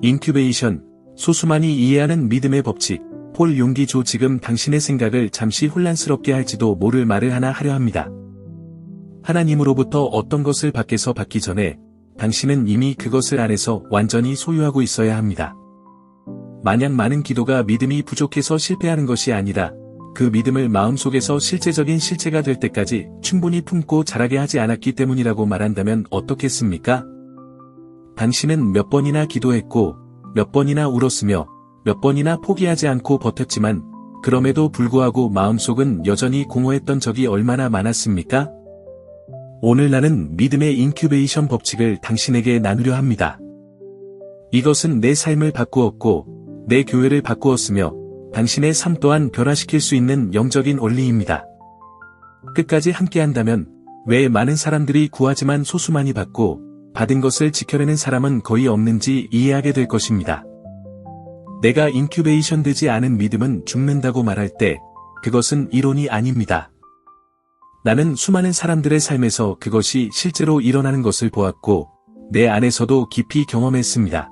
인큐베이션, 소수만이 이해하는 믿음의 법칙. 폴 용기 조 지금 당신의 생각을 잠시 혼란스럽게 할지도 모를 말을 하나 하려 합니다. 하나님으로부터 어떤 것을 밖에서 받기 전에 당신은 이미 그것을 안에서 완전히 소유하고 있어야 합니다. 마냥 많은 기도가 믿음이 부족해서 실패하는 것이 아니라 그 믿음을 마음속에서 실제적인 실체가 될 때까지 충분히 품고 자라게 하지 않았기 때문이라고 말한다면 어떻겠습니까? 당신은 몇 번이나 기도했고 몇 번이나 울었으며 몇 번이나 포기하지 않고 버텼지만 그럼에도 불구하고 마음속은 여전히 공허했던 적이 얼마나 많았습니까? 오늘 나는 믿음의 인큐베이션 법칙을 당신에게 나누려 합니다. 이것은 내 삶을 바꾸었고 내 교회를 바꾸었으며 당신의 삶 또한 변화시킬 수 있는 영적인 원리입니다. 끝까지 함께한다면 왜 많은 사람들이 구하지만 소수만이 받고 받은 것을 지켜내는 사람은 거의 없는지 이해하게 될 것입니다. 내가 인큐베이션 되지 않은 믿음은 죽는다고 말할 때 그것은 이론이 아닙니다. 나는 수많은 사람들의 삶에서 그것이 실제로 일어나는 것을 보았고 내 안에서도 깊이 경험했습니다.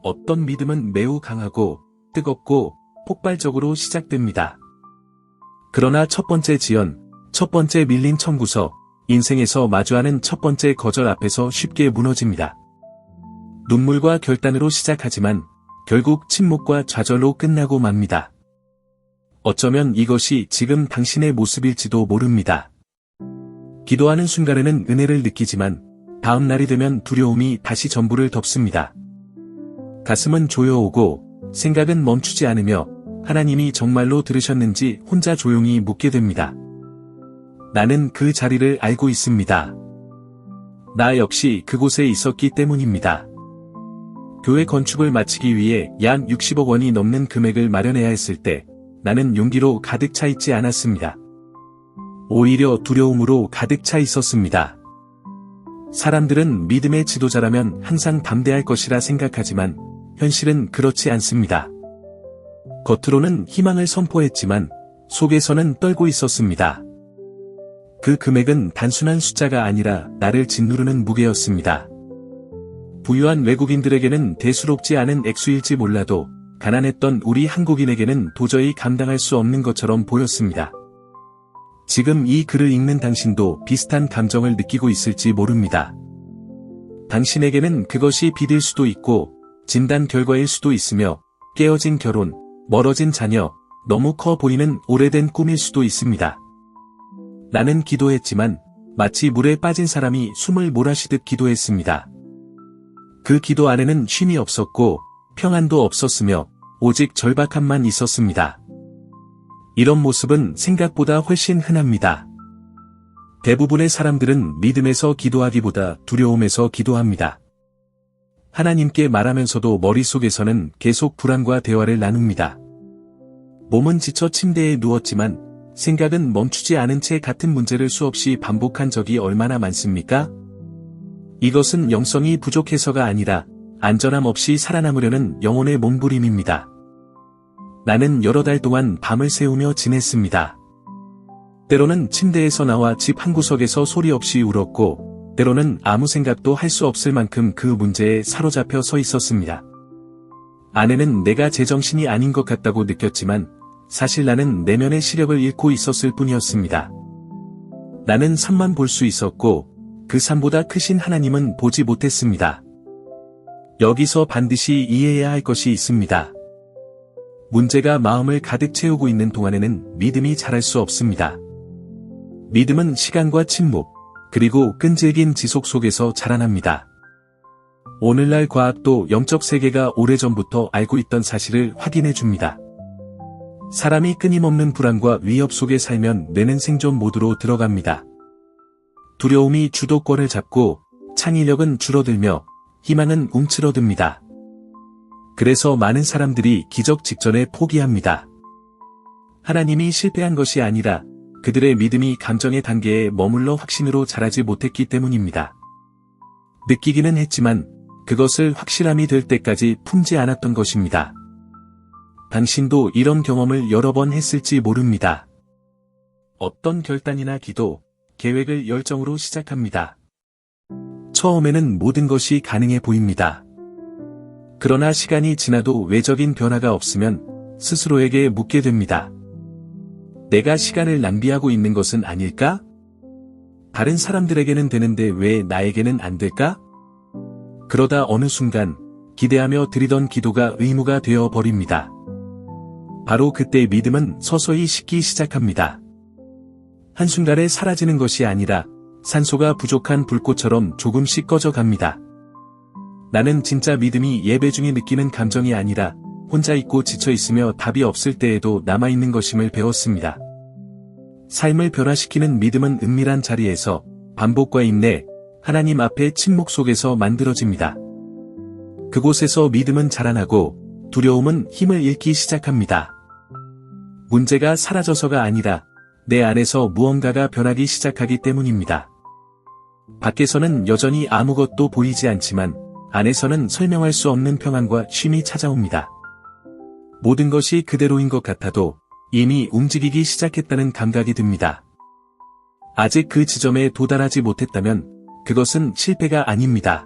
어떤 믿음은 매우 강하고 뜨겁고 폭발적으로 시작됩니다. 그러나 첫 번째 지연, 첫 번째 밀린 청구서, 인생에서 마주하는 첫 번째 거절 앞에서 쉽게 무너집니다. 눈물과 결단으로 시작하지만 결국 침묵과 좌절로 끝나고 맙니다. 어쩌면 이것이 지금 당신의 모습일지도 모릅니다. 기도하는 순간에는 은혜를 느끼지만 다음 날이 되면 두려움이 다시 전부를 덮습니다. 가슴은 조여오고 생각은 멈추지 않으며 하나님이 정말로 들으셨는지 혼자 조용히 묻게 됩니다. 나는 그 자리를 알고 있습니다. 나 역시 그곳에 있었기 때문입니다. 교회 건축을 마치기 위해 약 60억 원이 넘는 금액을 마련해야 했을 때 나는 용기로 가득 차 있지 않았습니다. 오히려 두려움으로 가득 차 있었습니다. 사람들은 믿음의 지도자라면 항상 담대할 것이라 생각하지만 현실은 그렇지 않습니다. 겉으로는 희망을 선포했지만 속에서는 떨고 있었습니다. 그 금액은 단순한 숫자가 아니라 나를 짓누르는 무게였습니다. 부유한 외국인들에게는 대수롭지 않은 액수일지 몰라도 가난했던 우리 한국인에게는 도저히 감당할 수 없는 것처럼 보였습니다. 지금 이 글을 읽는 당신도 비슷한 감정을 느끼고 있을지 모릅니다. 당신에게는 그것이 빚일 수도 있고 진단 결과일 수도 있으며 깨어진 결혼, 멀어진 자녀, 너무 커 보이는 오래된 꿈일 수도 있습니다. 나는 기도했지만 마치 물에 빠진 사람이 숨을 몰아쉬듯 기도했습니다. 그 기도 안에는 쉼이 없었고 평안도 없었으며 오직 절박함만 있었습니다. 이런 모습은 생각보다 훨씬 흔합니다. 대부분의 사람들은 믿음에서 기도하기보다 두려움에서 기도합니다. 하나님께 말하면서도 머릿속에서는 계속 불안과 대화를 나눕니다. 몸은 지쳐 침대에 누웠지만 생각은 멈추지 않은 채 같은 문제를 수없이 반복한 적이 얼마나 많습니까? 이것은 영성이 부족해서가 아니라 안전함 없이 살아남으려는 영혼의 몸부림입니다. 나는 여러 달 동안 밤을 새우며 지냈습니다. 때로는 침대에서 나와 집 한구석에서 소리 없이 울었고 때로는 아무 생각도 할 수 없을 만큼 그 문제에 사로잡혀 서 있었습니다. 아내는 내가 제정신이 아닌 것 같다고 느꼈지만 사실 나는 내면의 시력을 잃고 있었을 뿐이었습니다. 나는 산만 볼 수 있었고 그 산보다 크신 하나님은 보지 못했습니다. 여기서 반드시 이해해야 할 것이 있습니다. 문제가 마음을 가득 채우고 있는 동안에는 믿음이 자랄 수 없습니다. 믿음은 시간과 침묵, 그리고 끈질긴 지속 속에서 자라납니다. 오늘날 과학도 영적 세계가 오래전부터 알고 있던 사실을 확인해 줍니다. 사람이 끊임없는 불안과 위협 속에 살면 뇌는 생존 모드로 들어갑니다. 두려움이 주도권을 잡고 창의력은 줄어들며 희망은 움츠러듭니다. 그래서 많은 사람들이 기적 직전에 포기합니다. 하나님이 실패한 것이 아니라 그들의 믿음이 감정의 단계에 머물러 확신으로 자라지 못했기 때문입니다. 느끼기는 했지만 그것을 확실함이 될 때까지 품지 않았던 것입니다. 당신도 이런 경험을 여러 번 했을지 모릅니다. 어떤 결단이나 기도, 계획을 열정으로 시작합니다. 처음에는 모든 것이 가능해 보입니다. 그러나 시간이 지나도 외적인 변화가 없으면 스스로에게 묻게 됩니다. 내가 시간을 낭비하고 있는 것은 아닐까? 다른 사람들에게는 되는데 왜 나에게는 안 될까? 그러다 어느 순간 기대하며 드리던 기도가 의무가 되어 버립니다. 바로 그때 믿음은 서서히 식기 시작합니다. 한순간에 사라지는 것이 아니라 산소가 부족한 불꽃처럼 조금씩 꺼져갑니다. 나는 진짜 믿음이 예배 중에 느끼는 감정이 아니라 혼자 있고 지쳐있으며 답이 없을 때에도 남아있는 것임을 배웠습니다. 삶을 변화시키는 믿음은 은밀한 자리에서 반복과 인내, 하나님 앞에 침묵 속에서 만들어집니다. 그곳에서 믿음은 자라나고 두려움은 힘을 잃기 시작합니다. 문제가 사라져서가 아니라 내 안에서 무언가가 변하기 시작하기 때문입니다. 밖에서는 여전히 아무것도 보이지 않지만 안에서는 설명할 수 없는 평안과 쉼이 찾아옵니다. 모든 것이 그대로인 것 같아도 이미 움직이기 시작했다는 감각이 듭니다. 아직 그 지점에 도달하지 못했다면 그것은 실패가 아닙니다.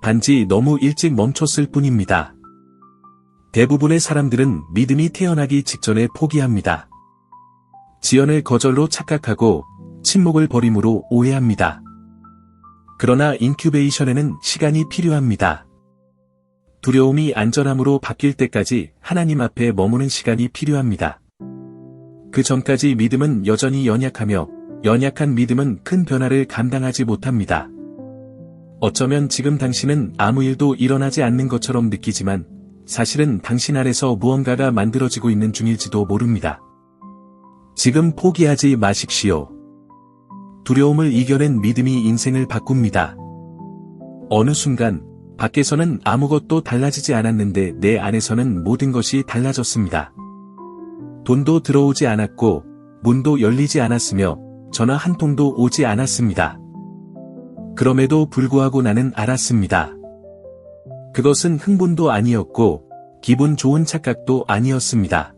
단지 너무 일찍 멈췄을 뿐입니다. 대부분의 사람들은 믿음이 태어나기 직전에 포기합니다. 지연을 거절로 착각하고 침묵을 버림으로 오해합니다. 그러나 인큐베이션에는 시간이 필요합니다. 두려움이 안전함으로 바뀔 때까지 하나님 앞에 머무는 시간이 필요합니다. 그 전까지 믿음은 여전히 연약하며 연약한 믿음은 큰 변화를 감당하지 못합니다. 어쩌면 지금 당신은 아무 일도 일어나지 않는 것처럼 느끼지만 사실은 당신 안에서 무언가가 만들어지고 있는 중일지도 모릅니다. 지금 포기하지 마십시오. 두려움을 이겨낸 믿음이 인생을 바꿉니다. 어느 순간 밖에서는 아무것도 달라지지 않았는데 내 안에서는 모든 것이 달라졌습니다. 돈도 들어오지 않았고 문도 열리지 않았으며 전화 한 통도 오지 않았습니다. 그럼에도 불구하고 나는 알았습니다. 그것은 흥분도 아니었고 기분 좋은 착각도 아니었습니다.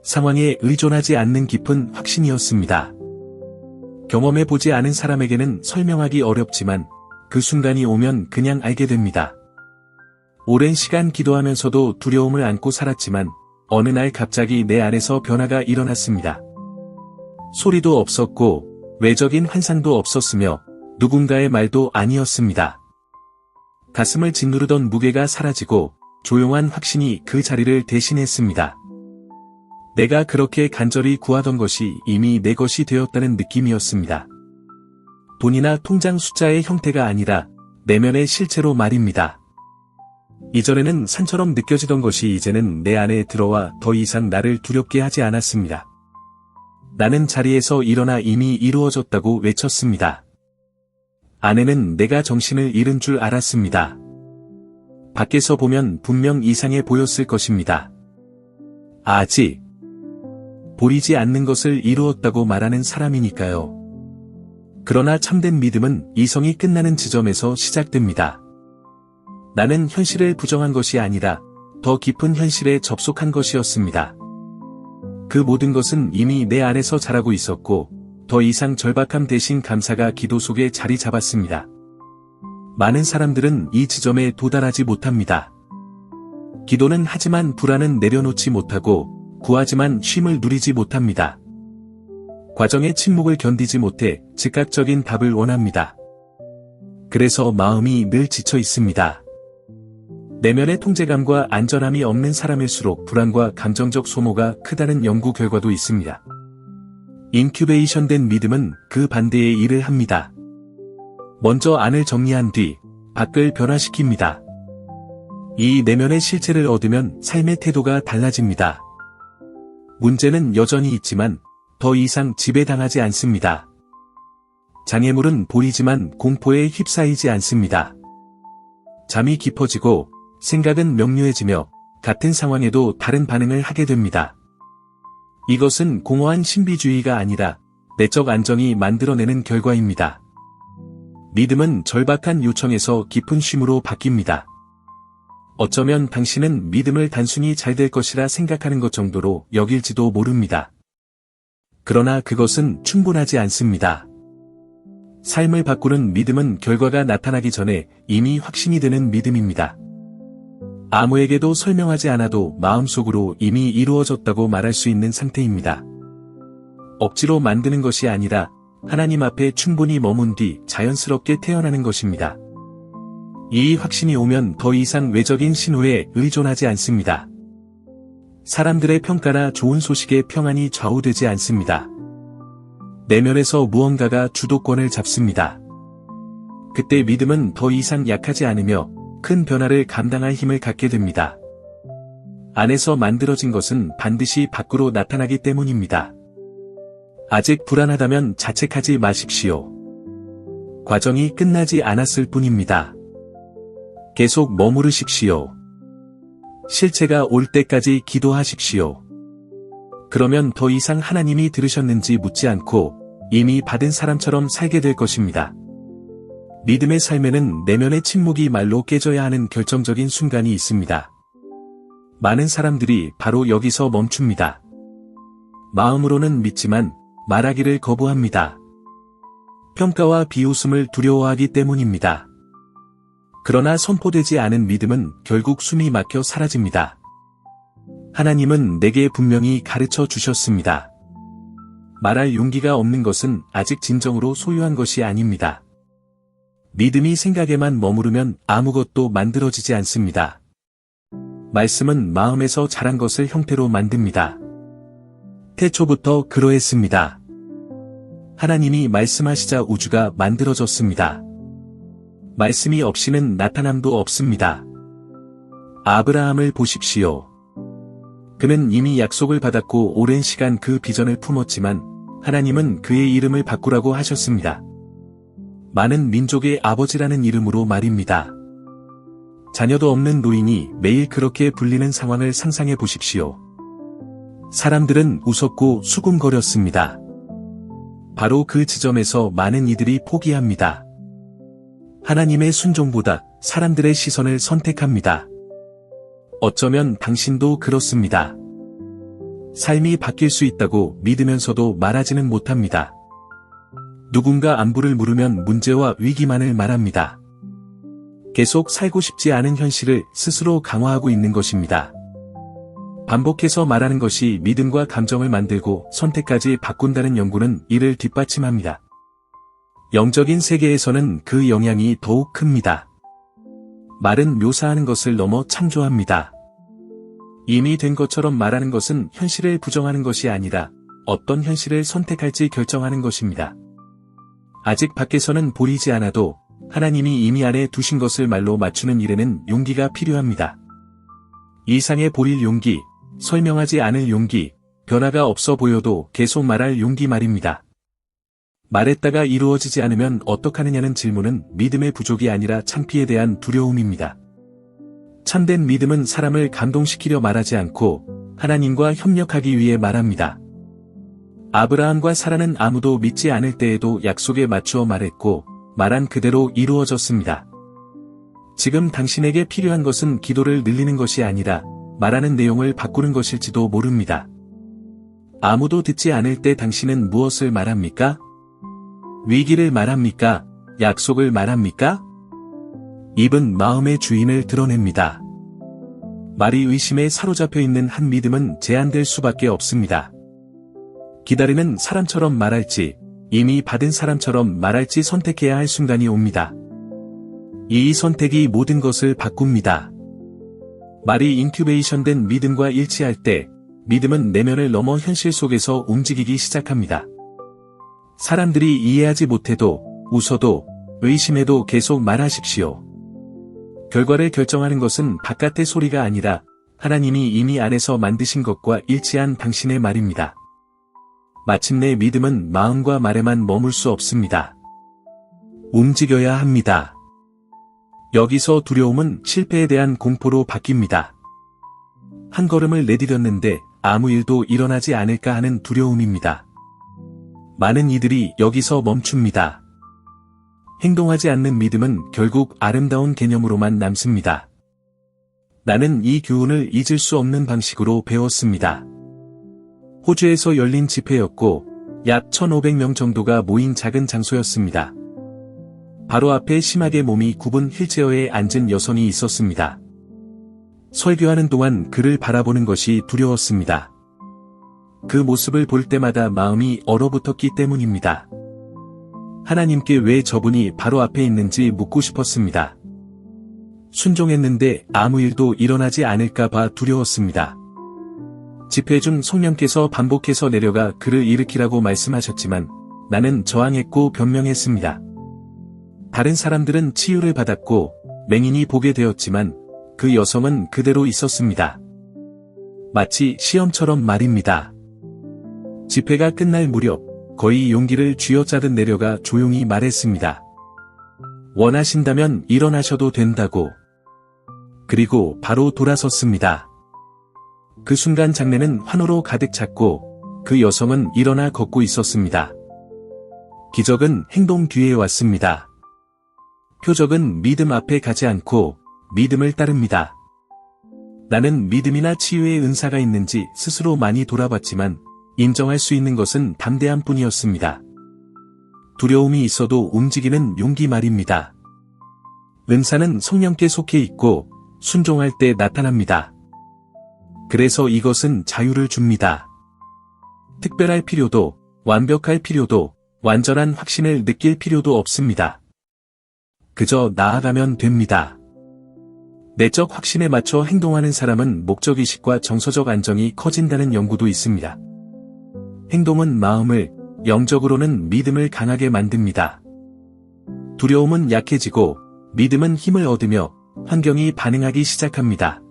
상황에 의존하지 않는 깊은 확신이었습니다. 경험해보지 않은 사람에게는 설명하기 어렵지만 그 순간이 오면 그냥 알게 됩니다. 오랜 시간 기도하면서도 두려움을 안고 살았지만 어느 날 갑자기 내 안에서 변화가 일어났습니다. 소리도 없었고 외적인 환상도 없었으며 누군가의 말도 아니었습니다. 가슴을 짓누르던 무게가 사라지고 조용한 확신이 그 자리를 대신했습니다. 내가 그렇게 간절히 구하던 것이 이미 내 것이 되었다는 느낌이었습니다. 돈이나 통장 숫자의 형태가 아니라 내면의 실체로 말입니다. 이전에는 산처럼 느껴지던 것이 이제는 내 안에 들어와 더 이상 나를 두렵게 하지 않았습니다. 나는 자리에서 일어나 이미 이루어졌다고 외쳤습니다. 안에는 내가 정신을 잃은 줄 알았습니다. 밖에서 보면 분명 이상해 보였을 것입니다. 아직 보이지 않는 것을 이루었다고 말하는 사람이니까요. 그러나 참된 믿음은 이성이 끝나는 지점에서 시작됩니다. 나는 현실을 부정한 것이 아니라 더 깊은 현실에 접속한 것이었습니다. 그 모든 것은 이미 내 안에서 자라고 있었고 더 이상 절박함 대신 감사가 기도 속에 자리 잡았습니다. 많은 사람들은 이 지점에 도달하지 못합니다. 기도는 하지만 불안은 내려놓지 못하고 구하지만 쉼을 누리지 못합니다. 과정의 침묵을 견디지 못해 즉각적인 답을 원합니다. 그래서 마음이 늘 지쳐 있습니다. 내면의 통제감과 안전함이 없는 사람일수록 불안과 감정적 소모가 크다는 연구 결과도 있습니다. 인큐베이션된 믿음은 그 반대의 일을 합니다. 먼저 안을 정리한 뒤 밖을 변화시킵니다. 이 내면의 실체를 얻으면 삶의 태도가 달라집니다. 문제는 여전히 있지만 더 이상 지배당하지 않습니다. 장애물은 보이지만 공포에 휩싸이지 않습니다. 잠이 깊어지고 생각은 명료해지며 같은 상황에도 다른 반응을 하게 됩니다. 이것은 공허한 신비주의가 아니라 내적 안정이 만들어내는 결과입니다. 믿음은 절박한 요청에서 깊은 쉼으로 바뀝니다. 어쩌면 당신은 믿음을 단순히 잘 될 것이라 생각하는 것 정도로 여길지도 모릅니다. 그러나 그것은 충분하지 않습니다. 삶을 바꾸는 믿음은 결과가 나타나기 전에 이미 확신이 되는 믿음입니다. 아무에게도 설명하지 않아도 마음속으로 이미 이루어졌다고 말할 수 있는 상태입니다. 억지로 만드는 것이 아니라 하나님 앞에 충분히 머문 뒤 자연스럽게 태어나는 것입니다. 이 확신이 오면 더 이상 외적인 신호에 의존하지 않습니다. 사람들의 평가나 좋은 소식에 평안이 좌우되지 않습니다. 내면에서 무언가가 주도권을 잡습니다. 그때 믿음은 더 이상 약하지 않으며 큰 변화를 감당할 힘을 갖게 됩니다. 안에서 만들어진 것은 반드시 밖으로 나타나기 때문입니다. 아직 불안하다면 자책하지 마십시오. 과정이 끝나지 않았을 뿐입니다. 계속 머무르십시오. 실체가 올 때까지 기도하십시오. 그러면 더 이상 하나님이 들으셨는지 묻지 않고 이미 받은 사람처럼 살게 될 것입니다. 믿음의 삶에는 내면의 침묵이 말로 깨져야 하는 결정적인 순간이 있습니다. 많은 사람들이 바로 여기서 멈춥니다. 마음으로는 믿지만 말하기를 거부합니다. 평가와 비웃음을 두려워하기 때문입니다. 그러나 선포되지 않은 믿음은 결국 숨이 막혀 사라집니다. 하나님은 내게 분명히 가르쳐 주셨습니다. 말할 용기가 없는 것은 아직 진정으로 소유한 것이 아닙니다. 믿음이 생각에만 머무르면 아무것도 만들어지지 않습니다. 말씀은 마음에서 자란 것을 형태로 만듭니다. 태초부터 그러했습니다. 하나님이 말씀하시자 우주가 만들어졌습니다. 말씀이 없이는 나타남도 없습니다. 아브라함을 보십시오. 그는 이미 약속을 받았고 오랜 시간 그 비전을 품었지만 하나님은 그의 이름을 바꾸라고 하셨습니다. 많은 민족의 아버지라는 이름으로 말입니다. 자녀도 없는 노인이 매일 그렇게 불리는 상황을 상상해 보십시오. 사람들은 웃었고 수군거렸습니다. 바로 그 지점에서 많은 이들이 포기합니다. 하나님의 순종보다 사람들의 시선을 선택합니다. 어쩌면 당신도 그렇습니다. 삶이 바뀔 수 있다고 믿으면서도 말하지는 못합니다. 누군가 안부를 물으면 문제와 위기만을 말합니다. 계속 살고 싶지 않은 현실을 스스로 강화하고 있는 것입니다. 반복해서 말하는 것이 믿음과 감정을 만들고 선택까지 바꾼다는 연구는 이를 뒷받침합니다. 영적인 세계에서는 그 영향이 더욱 큽니다. 말은 묘사하는 것을 넘어 창조합니다. 이미 된 것처럼 말하는 것은 현실을 부정하는 것이 아니라 어떤 현실을 선택할지 결정하는 것입니다. 아직 밖에서는 보이지 않아도 하나님이 이미 안에 두신 것을 말로 맞추는 일에는 용기가 필요합니다. 이상해 보일 용기, 설명하지 않을 용기, 변화가 없어 보여도 계속 말할 용기 말입니다. 말했다가 이루어지지 않으면 어떡하느냐는 질문은 믿음의 부족이 아니라 창피에 대한 두려움입니다. 참된 믿음은 사람을 감동시키려 말하지 않고 하나님과 협력하기 위해 말합니다. 아브라함과 사라는 아무도 믿지 않을 때에도 약속에 맞추어 말했고 말한 그대로 이루어졌습니다. 지금 당신에게 필요한 것은 기도를 늘리는 것이 아니라 말하는 내용을 바꾸는 것일지도 모릅니다. 아무도 듣지 않을 때 당신은 무엇을 말합니까? 위기를 말합니까? 약속을 말합니까? 입은 마음의 주인을 드러냅니다. 말이 의심에 사로잡혀 있는 한 믿음은 제한될 수밖에 없습니다. 기다리는 사람처럼 말할지, 이미 받은 사람처럼 말할지 선택해야 할 순간이 옵니다. 이 선택이 모든 것을 바꿉니다. 말이 인큐베이션된 믿음과 일치할 때, 믿음은 내면을 넘어 현실 속에서 움직이기 시작합니다. 사람들이 이해하지 못해도, 웃어도, 의심해도 계속 말하십시오. 결과를 결정하는 것은 바깥의 소리가 아니라 하나님이 이미 안에서 만드신 것과 일치한 당신의 말입니다. 마침내 믿음은 마음과 말에만 머물 수 없습니다. 움직여야 합니다. 여기서 두려움은 실패에 대한 공포로 바뀝니다. 한 걸음을 내디뎠는데 아무 일도 일어나지 않을까 하는 두려움입니다. 많은 이들이 여기서 멈춥니다. 행동하지 않는 믿음은 결국 아름다운 개념으로만 남습니다. 나는 이 교훈을 잊을 수 없는 방식으로 배웠습니다. 호주에서 열린 집회였고 약 1,500명 정도가 모인 작은 장소였습니다. 바로 앞에 심하게 몸이 굽은 휠체어에 앉은 여성이 있었습니다. 설교하는 동안 그를 바라보는 것이 두려웠습니다. 그 모습을 볼 때마다 마음이 얼어붙었기 때문입니다. 하나님께 왜 저분이 바로 앞에 있는지 묻고 싶었습니다. 순종했는데 아무 일도 일어나지 않을까 봐 두려웠습니다. 집회 중 성령께서 반복해서 내려가 그를 일으키라고 말씀하셨지만 나는 저항했고 변명했습니다. 다른 사람들은 치유를 받았고 맹인이 보게 되었지만 그 여성은 그대로 있었습니다. 마치 시험처럼 말입니다. 집회가 끝날 무렵 거의 용기를 쥐어짜듯 내려가 조용히 말했습니다. 원하신다면 일어나셔도 된다고. 그리고 바로 돌아섰습니다. 그 순간 장례는 환호로 가득 찼고 그 여성은 일어나 걷고 있었습니다. 기적은 행동 뒤에 왔습니다. 표적은 믿음 앞에 가지 않고 믿음을 따릅니다. 나는 믿음이나 치유의 은사가 있는지 스스로 많이 돌아봤지만 인정할 수 있는 것은 담대함 뿐이었습니다. 두려움이 있어도 움직이는 용기 말입니다. 은사는 성령께 속해 있고 순종할 때 나타납니다. 그래서 이것은 자유를 줍니다. 특별할 필요도, 완벽할 필요도, 완전한 확신을 느낄 필요도 없습니다. 그저 나아가면 됩니다. 내적 확신에 맞춰 행동하는 사람은 목적의식과 정서적 안정이 커진다는 연구도 있습니다. 행동은 마음을, 영적으로는 믿음을 강하게 만듭니다. 두려움은 약해지고 믿음은 힘을 얻으며 환경이 반응하기 시작합니다.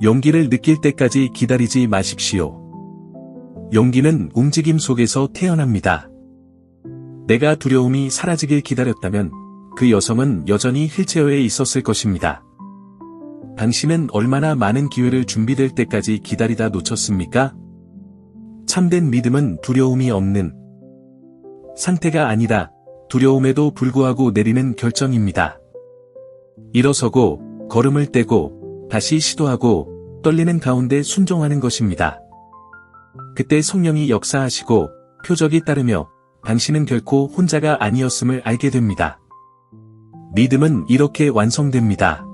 용기를 느낄 때까지 기다리지 마십시오. 용기는 움직임 속에서 태어납니다. 내가 두려움이 사라지길 기다렸다면 그 여성은 여전히 휠체어에 있었을 것입니다. 당신은 얼마나 많은 기회를 준비될 때까지 기다리다 놓쳤습니까? 참된 믿음은 두려움이 없는 상태가 아니라 두려움에도 불구하고 내리는 결정입니다. 일어서고 걸음을 떼고 다시 시도하고 떨리는 가운데 순종하는 것입니다. 그때 성령이 역사하시고 표적이 따르며 당신은 결코 혼자가 아니었음을 알게 됩니다. 믿음은 이렇게 완성됩니다.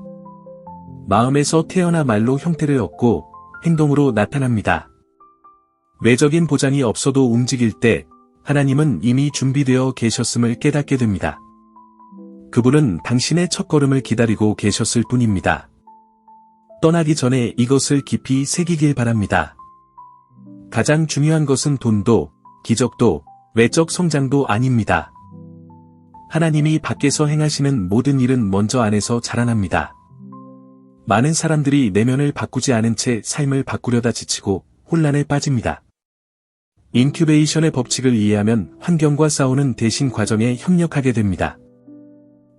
마음에서 태어나 말로 형태를 얻고 행동으로 나타납니다. 외적인 보장이 없어도 움직일 때 하나님은 이미 준비되어 계셨음을 깨닫게 됩니다. 그분은 당신의 첫걸음을 기다리고 계셨을 뿐입니다. 떠나기 전에 이것을 깊이 새기길 바랍니다. 가장 중요한 것은 돈도, 기적도, 외적 성장도 아닙니다. 하나님이 밖에서 행하시는 모든 일은 먼저 안에서 자라납니다. 많은 사람들이 내면을 바꾸지 않은 채 삶을 바꾸려다 지치고 혼란에 빠집니다. 인큐베이션의 법칙을 이해하면 환경과 싸우는 대신 과정에 협력하게 됩니다.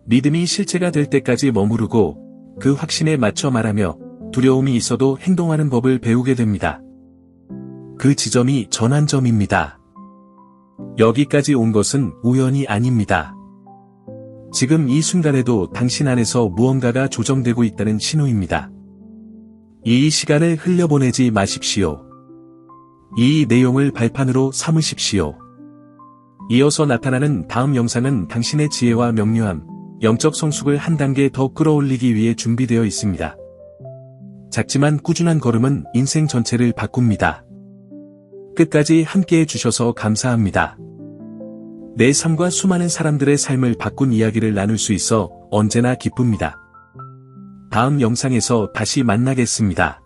믿음이 실체가 될 때까지 머무르고 그 확신에 맞춰 말하며 두려움이 있어도 행동하는 법을 배우게 됩니다. 그 지점이 전환점입니다. 여기까지 온 것은 우연이 아닙니다. 지금 이 순간에도 당신 안에서 무언가가 조정되고 있다는 신호입니다. 이 시간을 흘려보내지 마십시오. 이 내용을 발판으로 삼으십시오. 이어서 나타나는 다음 영상은 당신의 지혜와 명료함, 영적 성숙을 한 단계 더 끌어올리기 위해 준비되어 있습니다. 작지만 꾸준한 걸음은 인생 전체를 바꿉니다. 끝까지 함께해 주셔서 감사합니다. 내 삶과 수많은 사람들의 삶을 바꾼 이야기를 나눌 수 있어 언제나 기쁩니다. 다음 영상에서 다시 만나겠습니다.